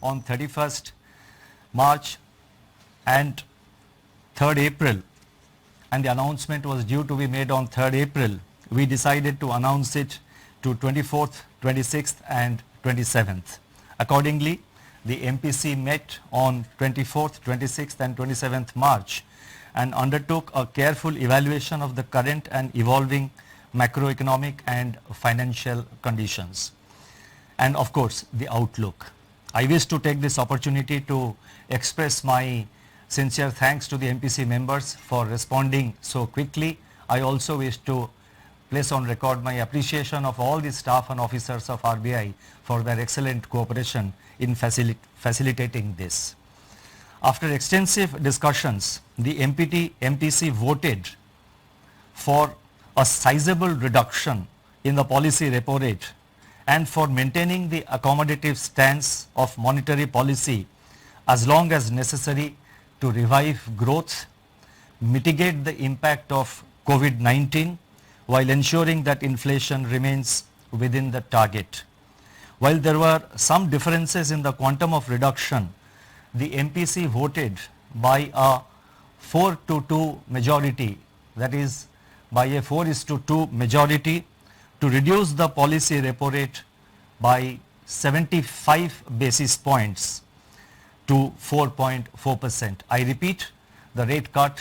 on 31st March and 3rd April, and the announcement was due to be made on 3rd April, we decided to announce it to 24th, 26th and 27th. Accordingly, the MPC met on 24th, 26th and 27th March and undertook a careful evaluation of the current and evolving macroeconomic and financial conditions, and of course the outlook. I wish to take this opportunity to express my sincere thanks to the MPC members for responding so quickly. I also wish to place on record my appreciation of all the staff and officers of RBI for their excellent cooperation in facilitating this. After extensive discussions, the MPC voted for a sizable reduction in the policy repo rate and for maintaining the accommodative stance of monetary policy as long as necessary to revive growth, mitigate the impact of COVID-19 while ensuring that inflation remains within the target. While there were some differences in the quantum of reduction, the MPC voted by a 4-2 majority, that is by a 4:2 majority, to reduce the policy repo rate by 75 basis points to 4.4%. I repeat, the rate cut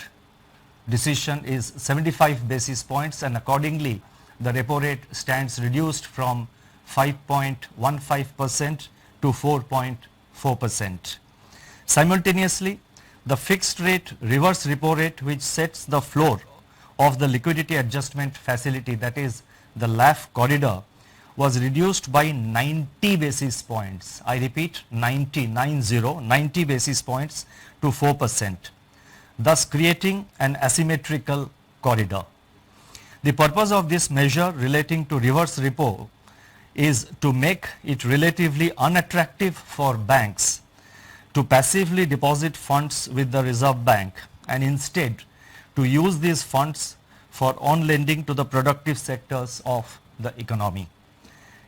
decision is 75 basis points, and accordingly the repo rate stands reduced from 5.15% to 4.4%. Simultaneously, the fixed rate reverse repo rate, which sets the floor of the liquidity adjustment facility, that is the LAF corridor, was reduced by 90 basis points. I repeat, 90 basis points to 4%, thus creating an asymmetrical corridor. The purpose of this measure relating to reverse repo is to make it relatively unattractive for banks to passively deposit funds with the Reserve Bank and instead to use these funds for on-lending to the productive sectors of the economy.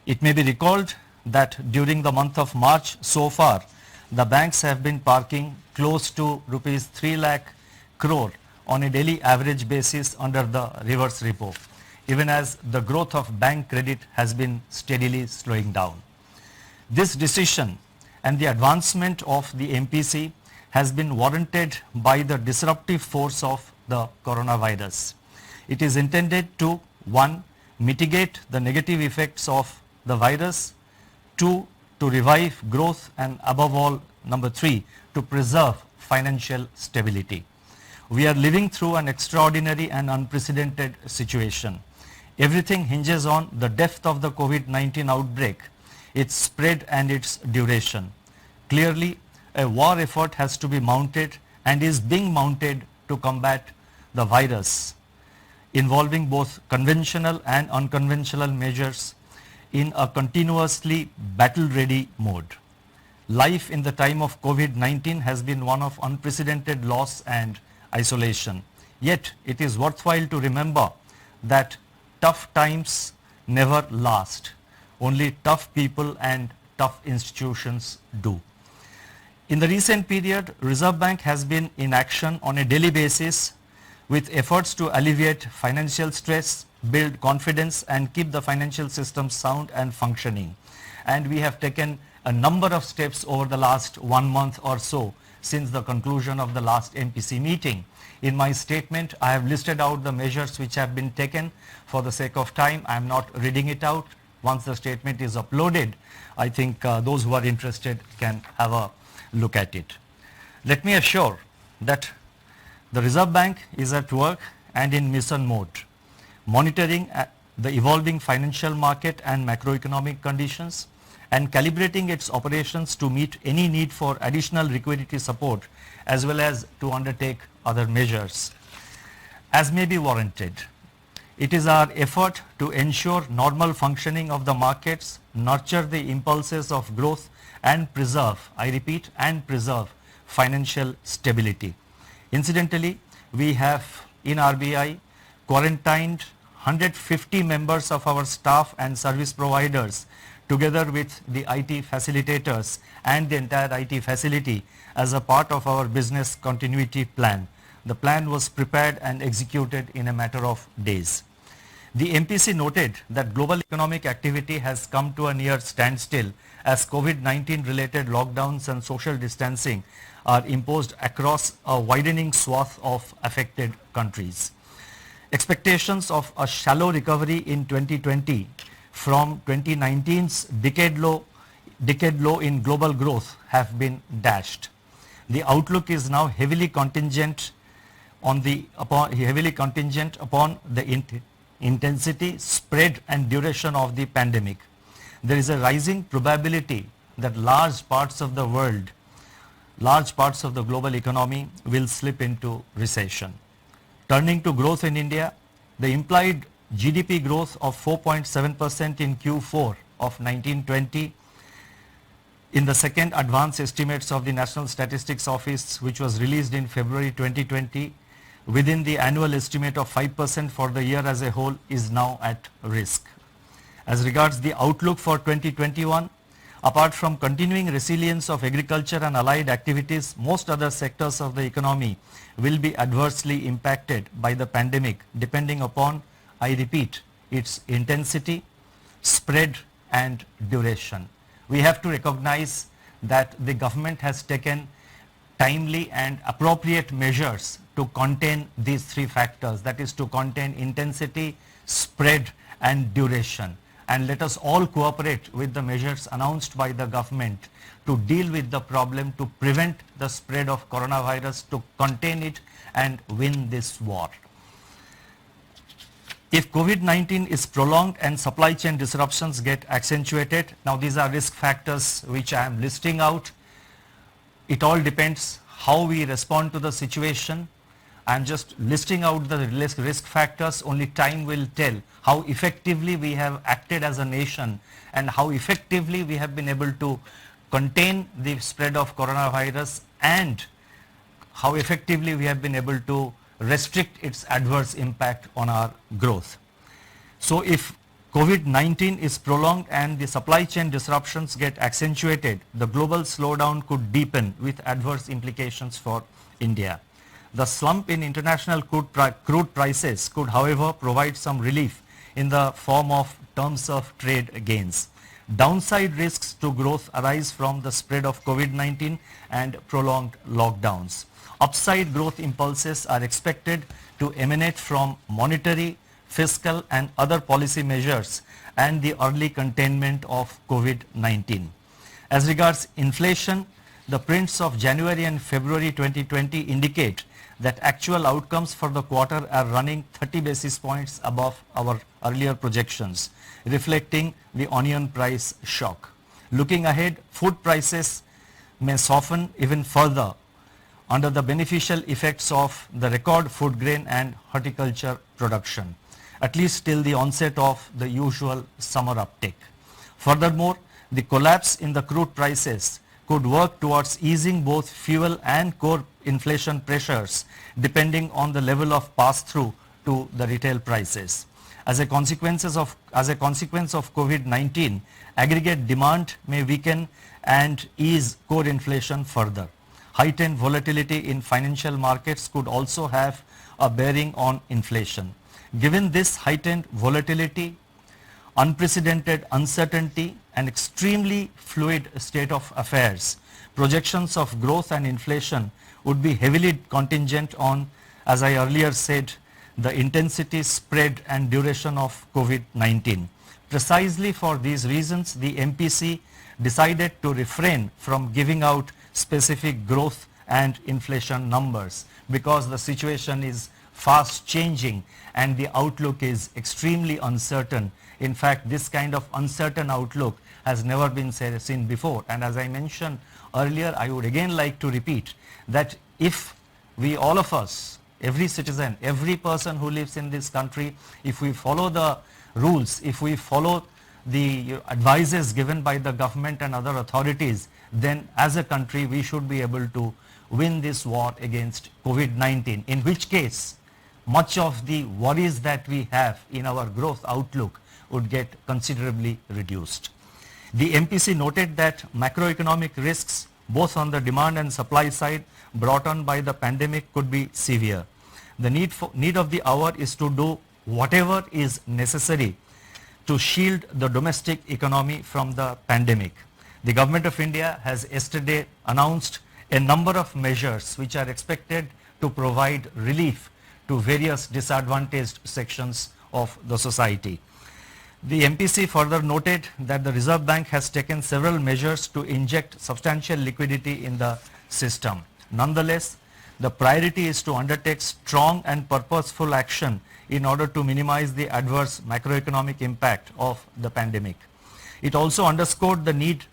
It may be recalled that during the month of March so far, the banks have been parking close to rupees 3 lakh crore on a daily average basis under the reverse repo, even as the growth of bank credit has been steadily slowing down. This decision and the advancement of the MPC has been warranted by the disruptive force of the coronavirus. It is intended to 1. Mitigate the negative effects of the virus, 2. To revive growth, and above all, number 3, to preserve financial stability. We are living through an extraordinary and unprecedented situation. Everything hinges on the depth of the COVID-19 outbreak, its spread and its duration. Clearly, a war effort has to be mounted and is being mounted to combat the virus, involving both conventional and unconventional measures in a continuously battle-ready mode. Life in the time of COVID-19 has been one of unprecedented loss and isolation. Yet it is worthwhile to remember that tough times never last. Only tough people and tough institutions do. In the recent period, Reserve Bank has been in action on a daily basis with efforts to alleviate financial stress, build confidence and keep the financial system sound and functioning. And we have taken a number of steps over the last 1 month or so since the conclusion of the last MPC meeting. In my statement, I have listed out the measures which have been taken. For the sake of time, I am not reading it out. Once the statement is uploaded, I think those who are interested can have a look at it. Let me assure that the Reserve Bank is at work and in mission mode, monitoring the evolving financial market and macroeconomic conditions and calibrating its operations to meet any need for additional liquidity support as well as to undertake other measures as may be warranted. It is our effort to ensure normal functioning of the markets, nurture the impulses of growth and preserve, I repeat, and preserve financial stability. Incidentally, we have in RBI quarantined 150 members of our staff and service providers together with the IT facilitators and the entire IT facility as a part of our business continuity plan. The plan was prepared and executed in a matter of days. The MPC noted that global economic activity has come to a near standstill as COVID-19 related lockdowns and social distancing are imposed across a widening swath of affected countries. Expectations of a shallow recovery in 2020 from 2019's decade low in global growth have been dashed. The outlook is now heavily contingent upon the intensity, spread and duration of the pandemic. There is a rising probability that large parts of the global economy will slip into recession. Turning to growth in India, the implied GDP growth of 4.7% in Q4 of 1920 in the second advance estimates of the National Statistics Office, which was released in February 2020, within the annual estimate of 5% for the year as a whole, is now at risk. As regards the outlook for 2021, apart from continuing resilience of agriculture and allied activities, most other sectors of the economy will be adversely impacted by the pandemic, depending upon, I repeat, its intensity, spread and duration. We have to recognize that the government has taken timely and appropriate measures to contain these three factors, that is to contain intensity, spread and duration. And let us all cooperate with the measures announced by the government to deal with the problem, to prevent the spread of coronavirus, to contain it and win this war. If COVID-19 is prolonged and supply chain disruptions get accentuated, now these are risk factors which I am listing out. It all depends how we respond to the situation. I am just listing out the risk factors. Only time will tell how effectively we have acted as a nation and how effectively we have been able to contain the spread of coronavirus and how effectively we have been able to restrict its adverse impact on our growth. So if COVID-19 is prolonged and the supply chain disruptions get accentuated, the global slowdown could deepen with adverse implications for India. The slump in international crude prices could, however, provide some relief in the form of terms of trade gains. Downside risks to growth arise from the spread of COVID-19 and prolonged lockdowns. Upside growth impulses are expected to emanate from monetary, fiscal and other policy measures and the early containment of COVID-19. As regards inflation, the prints of January and February 2020 indicate that actual outcomes for the quarter are running 30 basis points above our earlier projections, reflecting the onion price shock. Looking ahead, food prices may soften even further under the beneficial effects of the record food grain and horticulture production, at least till the onset of the usual summer uptick. Furthermore, the collapse in the crude prices could work towards easing both fuel and core inflation pressures depending on the level of pass-through to the retail prices. As a consequence of COVID-19, aggregate demand may weaken and ease core inflation further. Heightened volatility in financial markets could also have a bearing on inflation. Given this heightened volatility, unprecedented uncertainty and extremely fluid state of affairs, projections of growth and inflation would be heavily contingent on, as I earlier said, the intensity, spread and duration of COVID-19. Precisely for these reasons, the MPC decided to refrain from giving out specific growth and inflation numbers because the situation is fast changing and the outlook is extremely uncertain. In fact, this kind of uncertain outlook has never been seen before. And as I mentioned earlier, I would again like to repeat that if we, all of us, every citizen, every person who lives in this country, if we follow the rules, if we follow the advices given by the government and other authorities, then as a country we should be able to win this war against COVID-19, in which case much of the worries that we have in our growth outlook would get considerably reduced. The MPC noted that macroeconomic risks both on the demand and supply side brought on by the pandemic could be severe. The need of the hour is to do whatever is necessary to shield the domestic economy from the pandemic. The Government of India has yesterday announced a number of measures which are expected to provide relief to various disadvantaged sections of the society. The MPC further noted that the Reserve Bank has taken several measures to inject substantial liquidity in the system. Nonetheless, the priority is to undertake strong and purposeful action in order to minimize the adverse macroeconomic impact of the pandemic. It also underscored the need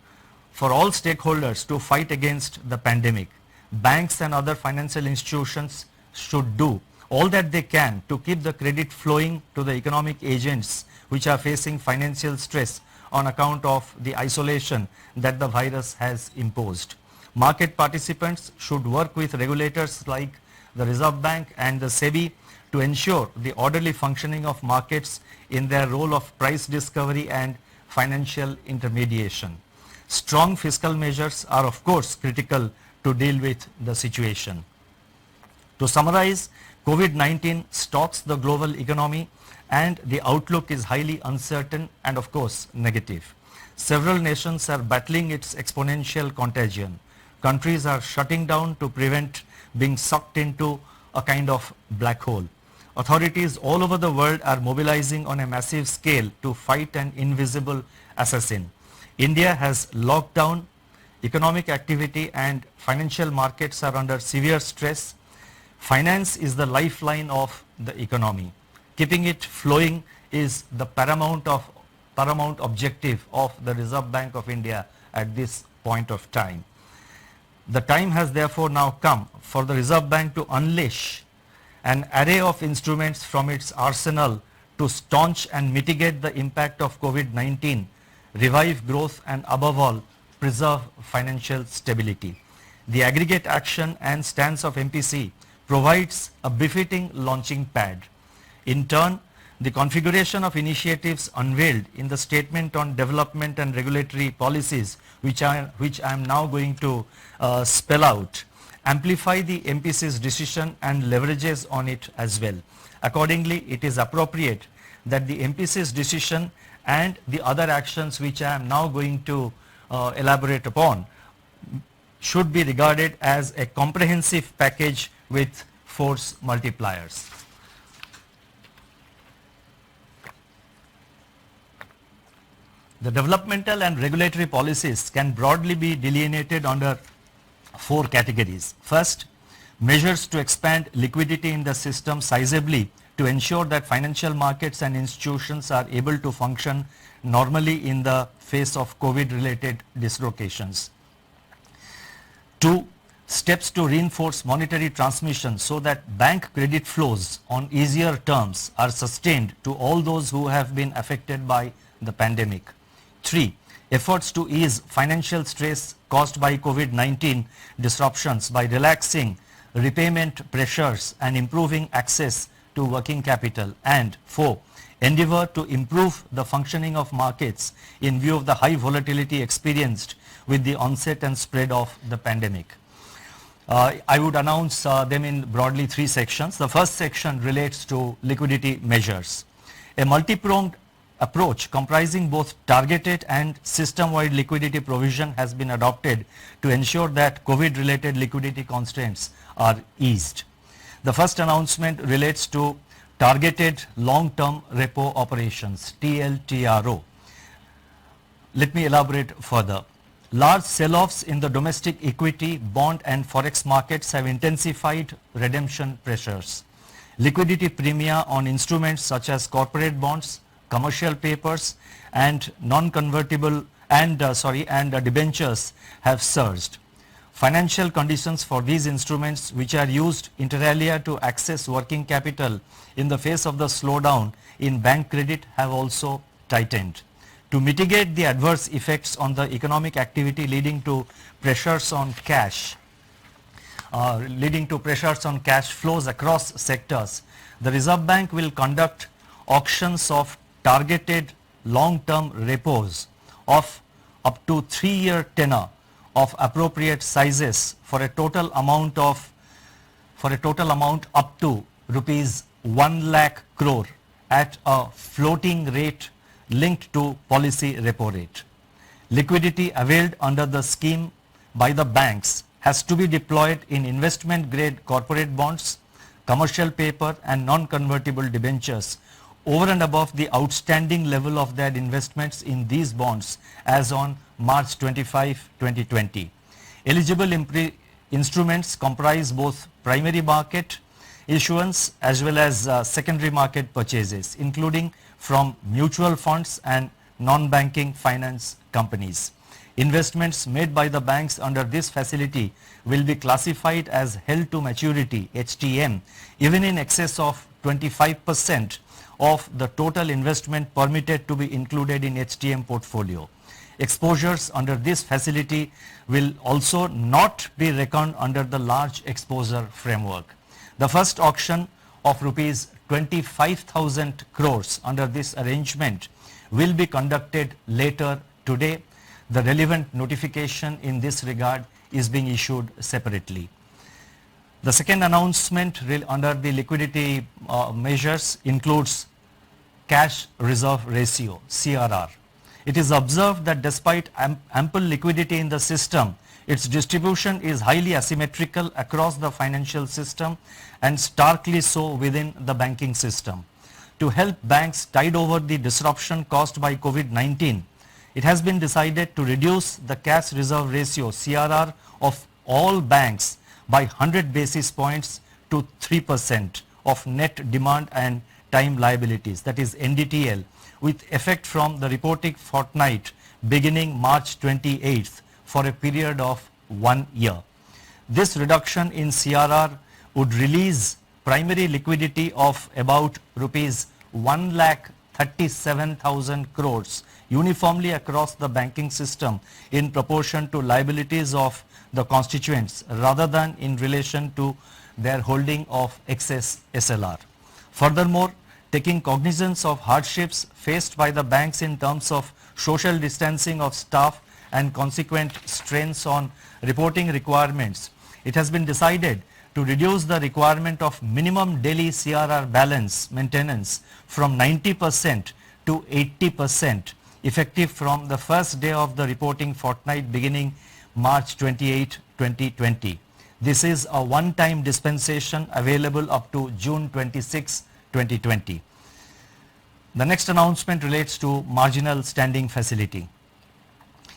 for all stakeholders to fight against the pandemic. Banks and other financial institutions should do all that they can to keep the credit flowing to the economic agents which are facing financial stress on account of the isolation that the virus has imposed. Market participants should work with regulators like the Reserve Bank and the SEBI to ensure the orderly functioning of markets in their role of price discovery and financial intermediation. Strong fiscal measures are of course critical to deal with the situation. To summarize, COVID-19 stalks the global economy and the outlook is highly uncertain and of course negative. Several nations are battling its exponential contagion. Countries are shutting down to prevent being sucked into a kind of black hole. Authorities all over the world are mobilizing on a massive scale to fight an invisible assassin. India has locked down economic activity and financial markets are under severe stress. Finance is the lifeline of the economy. Keeping it flowing is the paramount objective of the Reserve Bank of India at this point of time. The time has therefore now come for the Reserve Bank to unleash an array of instruments from its arsenal to staunch and mitigate the impact of COVID-19, revive growth and above all preserve financial stability. The aggregate action and stance of MPC provides a befitting launching pad. In turn, the configuration of initiatives unveiled in the statement on development and regulatory policies, which I am now going to spell out, amplify the MPC's decision and leverages on it as well. Accordingly, it is appropriate that the MPC's decision and the other actions which I am now going to elaborate upon should be regarded as a comprehensive package with force multipliers. The developmental and regulatory policies can broadly be delineated under four categories. First, measures to expand liquidity in the system sizably to ensure that financial markets and institutions are able to function normally in the face of COVID-related dislocations. Two, steps to reinforce monetary transmission so that bank credit flows on easier terms are sustained to all those who have been affected by the pandemic. 3. Efforts to ease financial stress caused by COVID-19 disruptions by relaxing repayment pressures and improving access to working capital. And 4. Endeavor to improve the functioning of markets in view of the high volatility experienced with the onset and spread of the pandemic. I would announce them in broadly three sections. The first section relates to liquidity measures. A multi-pronged approach comprising both targeted and system-wide liquidity provision has been adopted to ensure that COVID-related liquidity constraints are eased. The first announcement relates to targeted long-term repo operations, TLTRO. Let me elaborate further. Large sell-offs in the domestic equity, bond and forex markets have intensified redemption pressures. Liquidity premia on instruments such as corporate bonds, commercial papers and non-convertible and debentures have surged. Financial conditions for these instruments, which are used inter alia to access working capital in the face of the slowdown in bank credit, have also tightened. To mitigate the adverse effects on the economic activity leading to pressures on cash flows across sectors, the Reserve Bank will conduct auctions of targeted long-term repos of up to 3-year tenor of appropriate sizes for a total amount up to rupees 1 lakh crore at a floating rate linked to policy repo rate. Liquidity availed under the scheme by the banks has to be deployed in investment grade corporate bonds, commercial paper and non-convertible debentures over and above the outstanding level of their investments in these bonds as on March 25, 2020. Eligible instruments comprise both primary market issuance as well as secondary market purchases, including from mutual funds and non-banking finance companies. Investments made by the banks under this facility will be classified as held to maturity HTM even in excess of 25% of the total investment permitted to be included in HTM portfolio. Exposures under this facility will also not be reckoned under the large exposure framework. The first auction of rupees 25,000 crores under this arrangement will be conducted later today. The relevant notification in this regard is being issued separately. The second announcement under the liquidity measures includes cash reserve ratio, CRR. It is observed that despite ample liquidity in the system, its distribution is highly asymmetrical across the financial system and starkly so within the banking system. To help banks tide over the disruption caused by COVID-19, it has been decided to reduce the cash reserve ratio, CRR, of all banks by 100 basis points to 3% of net demand and time liabilities, that is NDTL, with effect from the reporting fortnight beginning March 28th for a period of 1 year. This reduction in CRR would release primary liquidity of about rupees 1,37,000 crores uniformly across the banking system in proportion to liabilities of the constituents rather than in relation to their holding of excess SLR. Furthermore, taking cognizance of hardships faced by the banks in terms of social distancing of staff and consequent strains on reporting requirements, it has been decided to reduce the requirement of minimum daily CRR balance maintenance from 90% to 80% effective from the first day of the reporting fortnight beginning March 28, 2020. This is a one-time dispensation available up to June 26, 2020. The next announcement relates to marginal standing facility.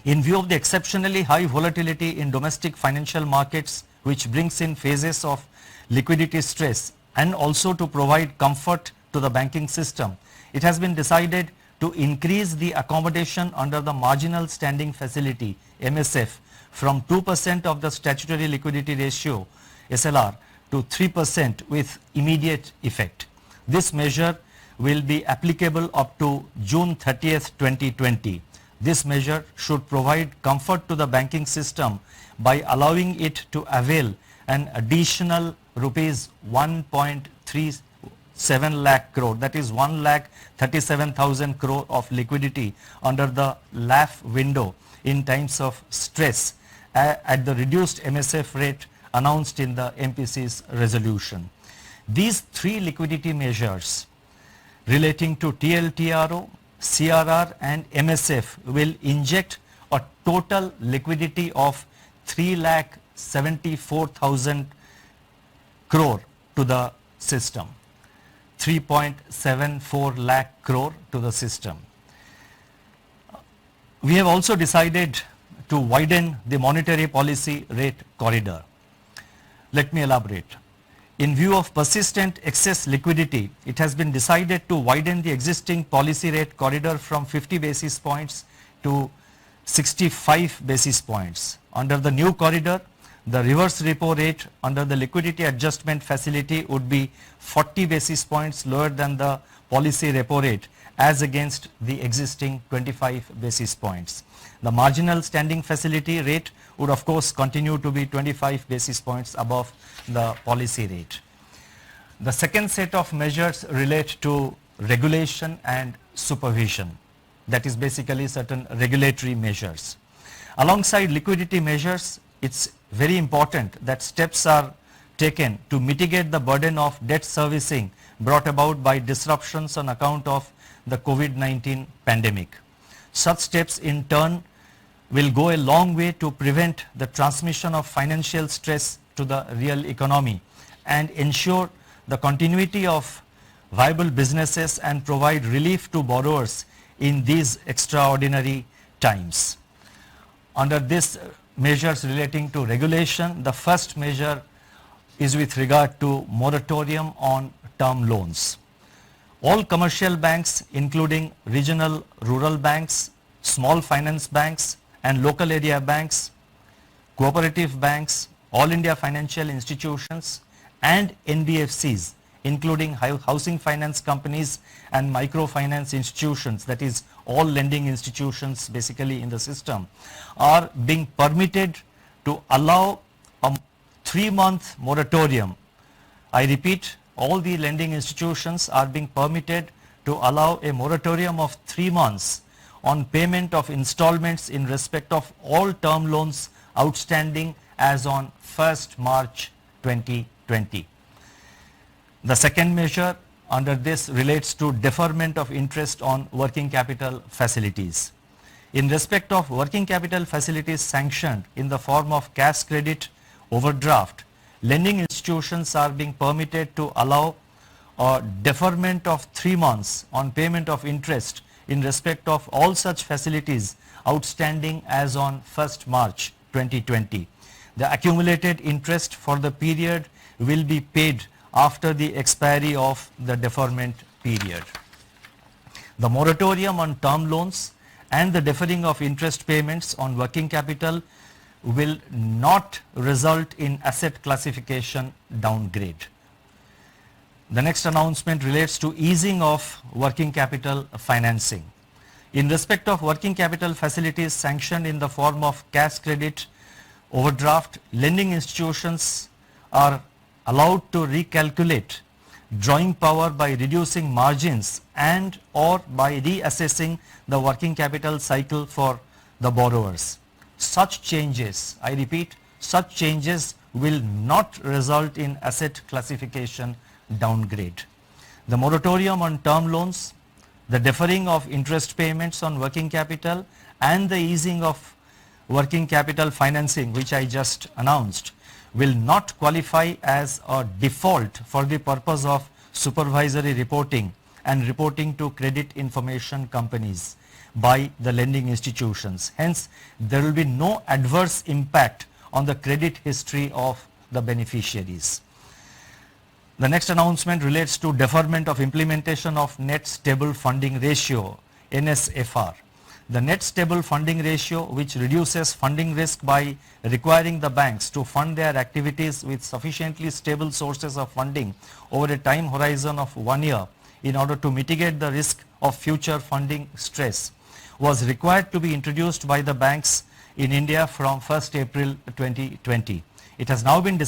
In view of the exceptionally high volatility in domestic financial markets, which brings in phases of liquidity stress, and also to provide comfort to the banking system, it has been decided to increase the accommodation under the marginal standing facility MSF from 2% of the statutory liquidity ratio SLR to 3% with immediate effect. This measure will be applicable up to June 30th, 2020. This measure should provide comfort to the banking system by allowing it to avail an additional rupees 1.37 lakh crore, that is 1,37,000 crore of liquidity under the LAF window in times of stress at the reduced MSF rate announced in the MPC's resolution. These three liquidity measures relating to TLTRO, CRR and MSF will inject a total liquidity of 3,74,000 crore to the system, 3.74 lakh crore to the system. We have also decided to widen the monetary policy rate corridor. Let me elaborate. In view of persistent excess liquidity, it has been decided to widen the existing policy rate corridor from 50 basis points to 65 basis points. Under the new corridor, the reverse repo rate under the liquidity adjustment facility would be 40 basis points lower than the policy repo rate as against the existing 25 basis points. The marginal standing facility rate would of course continue to be 25 basis points above the policy rate. The second set of measures relate to regulation and supervision. that is basically certain regulatory measures. Alongside liquidity measures, it's very important that steps are taken to mitigate the burden of debt servicing brought about by disruptions on account of the COVID-19 pandemic. Such steps in turn will go a long way to prevent the transmission of financial stress to the real economy and ensure the continuity of viable businesses and provide relief to borrowers in these extraordinary times. Under these measures relating to regulation, the first measure is with regard to moratorium on term loans. All commercial banks, including regional rural banks, small finance banks and local area banks, cooperative banks, all India financial institutions and NBFCs, including housing finance companies and microfinance institutions, that is all lending institutions basically in the system, are being permitted to allow a 3-month moratorium. I repeat, all the lending institutions are being permitted to allow a moratorium of 3 months on payment of installments in respect of all term loans outstanding as on 1st March 2020. The second measure under this relates to deferment of interest on working capital facilities. In respect of working capital facilities sanctioned in the form of cash credit, overdraft, lending institutions are being permitted to allow a deferment of 3 months on payment of interest in respect of all such facilities outstanding as on 1st March 2020. The accumulated interest for the period will be paid after the expiry of the deferment period. The moratorium on term loans and the deferring of interest payments on working capital will not result in asset classification downgrade. The next announcement relates to easing of working capital financing. In respect of working capital facilities sanctioned in the form of cash credit, overdraft, lending institutions are allowed to recalculate drawing power by reducing margins and or by reassessing the working capital cycle for the borrowers. Such changes, I repeat, such changes will not result in asset classification downgrade. The moratorium on term loans, the deferring of interest payments on working capital and the easing of working capital financing, which I just announced, will not qualify as a default for the purpose of supervisory reporting and reporting to credit information companies by the lending institutions. Hence, there will be no adverse impact on the credit history of the beneficiaries. The next announcement relates to deferment of implementation of net stable funding ratio, NSFR. The net stable funding ratio, which reduces funding risk by requiring the banks to fund their activities with sufficiently stable sources of funding over a time horizon of 1 year in order to mitigate the risk of future funding stress, was required to be introduced by the banks in India from 1st April 2020. It has now been